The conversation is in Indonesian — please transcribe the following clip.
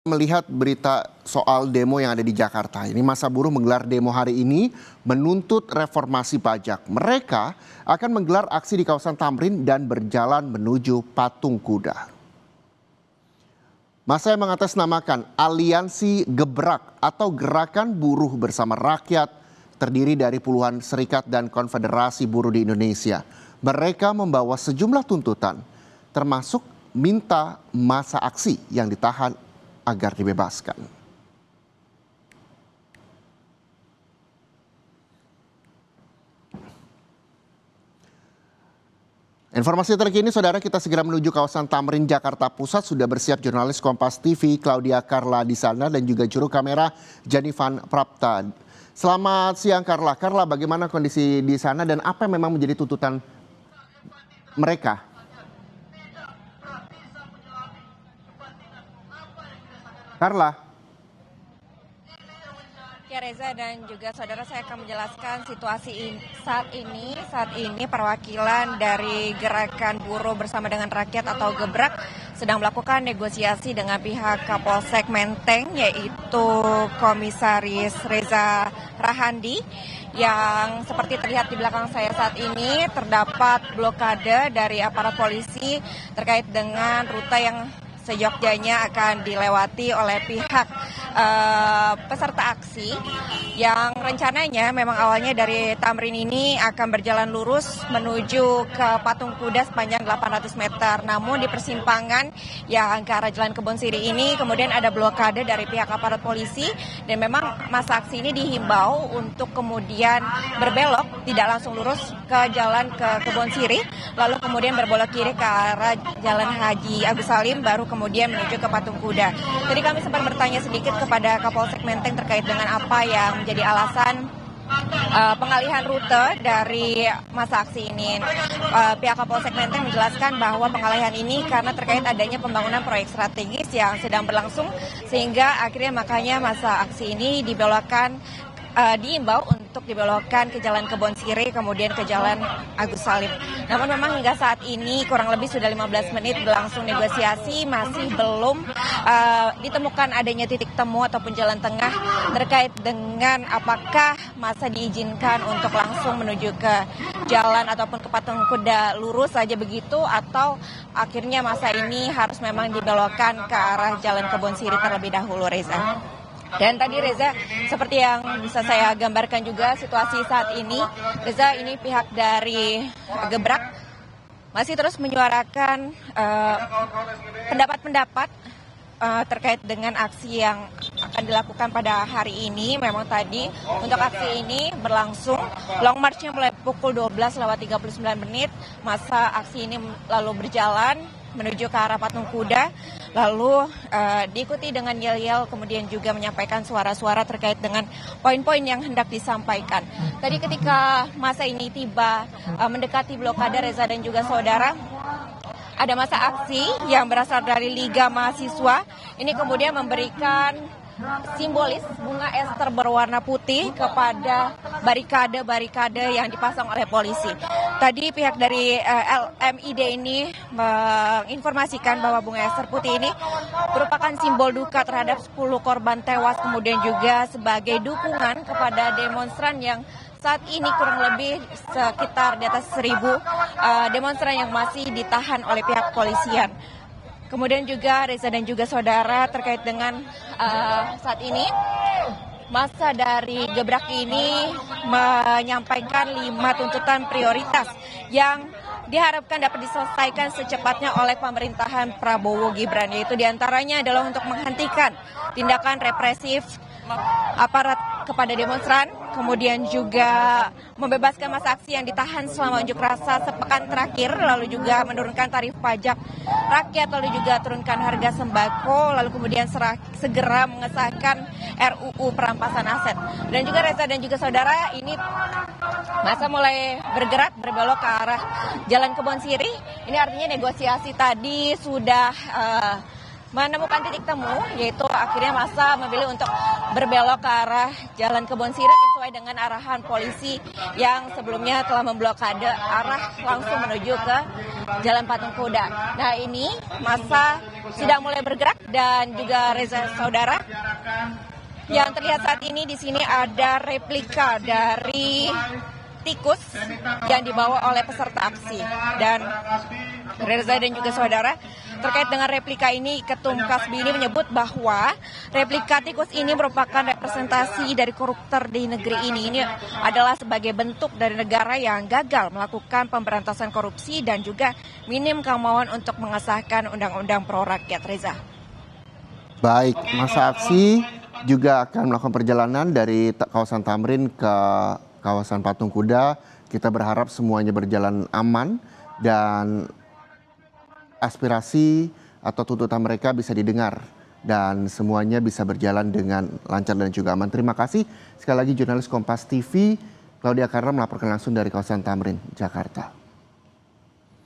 Melihat berita soal demo yang ada di Jakarta, ini masa buruh menggelar demo hari ini menuntut reformasi pajak. Mereka akan menggelar aksi di kawasan Tamrin dan berjalan menuju Patung Kuda. Masa yang mengatasnamakan Aliansi Gebrak atau Gerakan Buruh Bersama Rakyat terdiri dari puluhan serikat dan konfederasi buruh di Indonesia. Mereka membawa sejumlah tuntutan, termasuk minta masa aksi yang ditahan agar dibebaskan. Informasi terkini, saudara, kita segera menuju kawasan Tamrin, Jakarta Pusat. Sudah bersiap jurnalis Kompas TV Claudia Carla di sana dan juga juru kamera Janivan Prapta. Selamat siang Carla. Carla, bagaimana kondisi di sana dan apa yang memang menjadi tuntutan mereka? Carla. Ya Reza dan juga saudara, saya akan menjelaskan situasi saat ini perwakilan dari Gerakan Buruh Bersama dengan Rakyat atau Gebrak sedang melakukan negosiasi dengan pihak Kapolsek Menteng, yaitu Komisaris Reza Rahandi, yang seperti terlihat di belakang saya saat ini terdapat blokade dari aparat polisi terkait dengan rute yang seyogyanya akan dilewati oleh pihak peserta aksi yang rencananya memang awalnya dari Tamrin ini akan berjalan lurus menuju ke Patung Kuda sepanjang 800 meter. Namun di persimpangan yang ke arah Jalan Kebon Siri ini kemudian ada blokade dari pihak aparat polisi dan memang masa aksi ini dihimbau untuk kemudian berbelok, tidak langsung lurus ke Jalan ke Kebon Siri, lalu kemudian berbelok kiri ke arah Jalan Haji Agus Salim, baru kemudian menuju ke Patung Kuda. Tadi kami sempat bertanya sedikit kepada Kapolsek Menteng terkait dengan apa yang menjadi alasan pengalihan rute dari masa aksi ini. Pihak Kapolsek Menteng menjelaskan bahwa pengalihan ini karena terkait adanya pembangunan proyek strategis yang sedang berlangsung, sehingga akhirnya makanya masa aksi ini diimbau untuk dibelokkan ke Jalan Kebon Siri, kemudian ke Jalan Agus Salim. Namun memang hingga saat ini kurang lebih sudah 15 menit berlangsung negosiasi, masih belum ditemukan adanya titik temu ataupun jalan tengah terkait dengan apakah masa diizinkan untuk langsung menuju ke jalan ataupun ke Patung Kuda lurus saja begitu, atau akhirnya masa ini harus memang dibelokkan ke arah Jalan Kebon Siri terlebih dahulu, Reza. Dan tadi Reza, seperti yang bisa saya gambarkan juga situasi saat ini, Reza, ini pihak dari Gebrak masih terus menyuarakan pendapat-pendapat terkait dengan aksi yang akan dilakukan pada hari ini. Memang tadi untuk aksi ini berlangsung long march-nya mulai pukul 12:39, masa aksi ini lalu berjalan menuju ke arah Patung Kuda, lalu diikuti dengan yel-yel, kemudian juga menyampaikan suara-suara terkait dengan poin-poin yang hendak disampaikan. Tadi ketika masa ini tiba mendekati blokade, Reza dan juga saudara, ada masa aksi yang berasal dari Liga Mahasiswa. Ini kemudian memberikan simbolis bunga ester berwarna putih kepada barikade-barikade yang dipasang oleh polisi. Tadi pihak dari LMID ini menginformasikan bahwa bunga ester putih ini merupakan simbol duka terhadap 10 korban tewas, kemudian juga sebagai dukungan kepada demonstran yang saat ini kurang lebih sekitar di atas 1.000 demonstran yang masih ditahan oleh pihak polisian. Kemudian juga Reza dan juga saudara, terkait dengan saat ini masa dari Gebrak ini menyampaikan 5 tuntutan prioritas yang diharapkan dapat diselesaikan secepatnya oleh pemerintahan Prabowo Gibran, yaitu diantaranya adalah untuk menghentikan tindakan represif aparat kepada demonstran, kemudian juga membebaskan masa aksi yang ditahan selama unjuk rasa sepekan terakhir, lalu juga menurunkan tarif pajak rakyat, lalu juga turunkan harga sembako, lalu kemudian segera mengesahkan RUU perampasan aset. Dan juga Reza dan juga saudara, ini masa mulai bergerak berbelok ke arah Jalan Kebon Siri. Ini artinya negosiasi tadi sudah menemukan titik temu, yaitu akhirnya massa memilih untuk berbelok ke arah Jalan Kebon Sirih sesuai dengan arahan polisi yang sebelumnya telah memblokade arah langsung menuju ke Jalan Patung Kuda. Nah, ini massa sudah mulai bergerak dan juga Reza saudara, yang terlihat saat ini di sini ada replika dari tikus yang dibawa oleh peserta aksi. Dan Reza dan juga saudara, terkait dengan replika ini, Ketum Kasbi ini menyebut bahwa replika tikus ini merupakan representasi dari koruptor di negeri ini. Ini adalah sebagai bentuk dari negara yang gagal melakukan pemberantasan korupsi dan juga minim kemauan untuk mengesahkan undang-undang pro rakyat. Reza. Baik, masa aksi juga akan melakukan perjalanan dari kawasan Tamrin ke kawasan Patung Kuda. Kita berharap semuanya berjalan aman dan aspirasi atau tuntutan mereka bisa didengar dan semuanya bisa berjalan dengan lancar dan juga aman. Terima kasih sekali lagi jurnalis Kompas TV Claudia Karna melaporkan langsung dari kawasan Tamrin, Jakarta.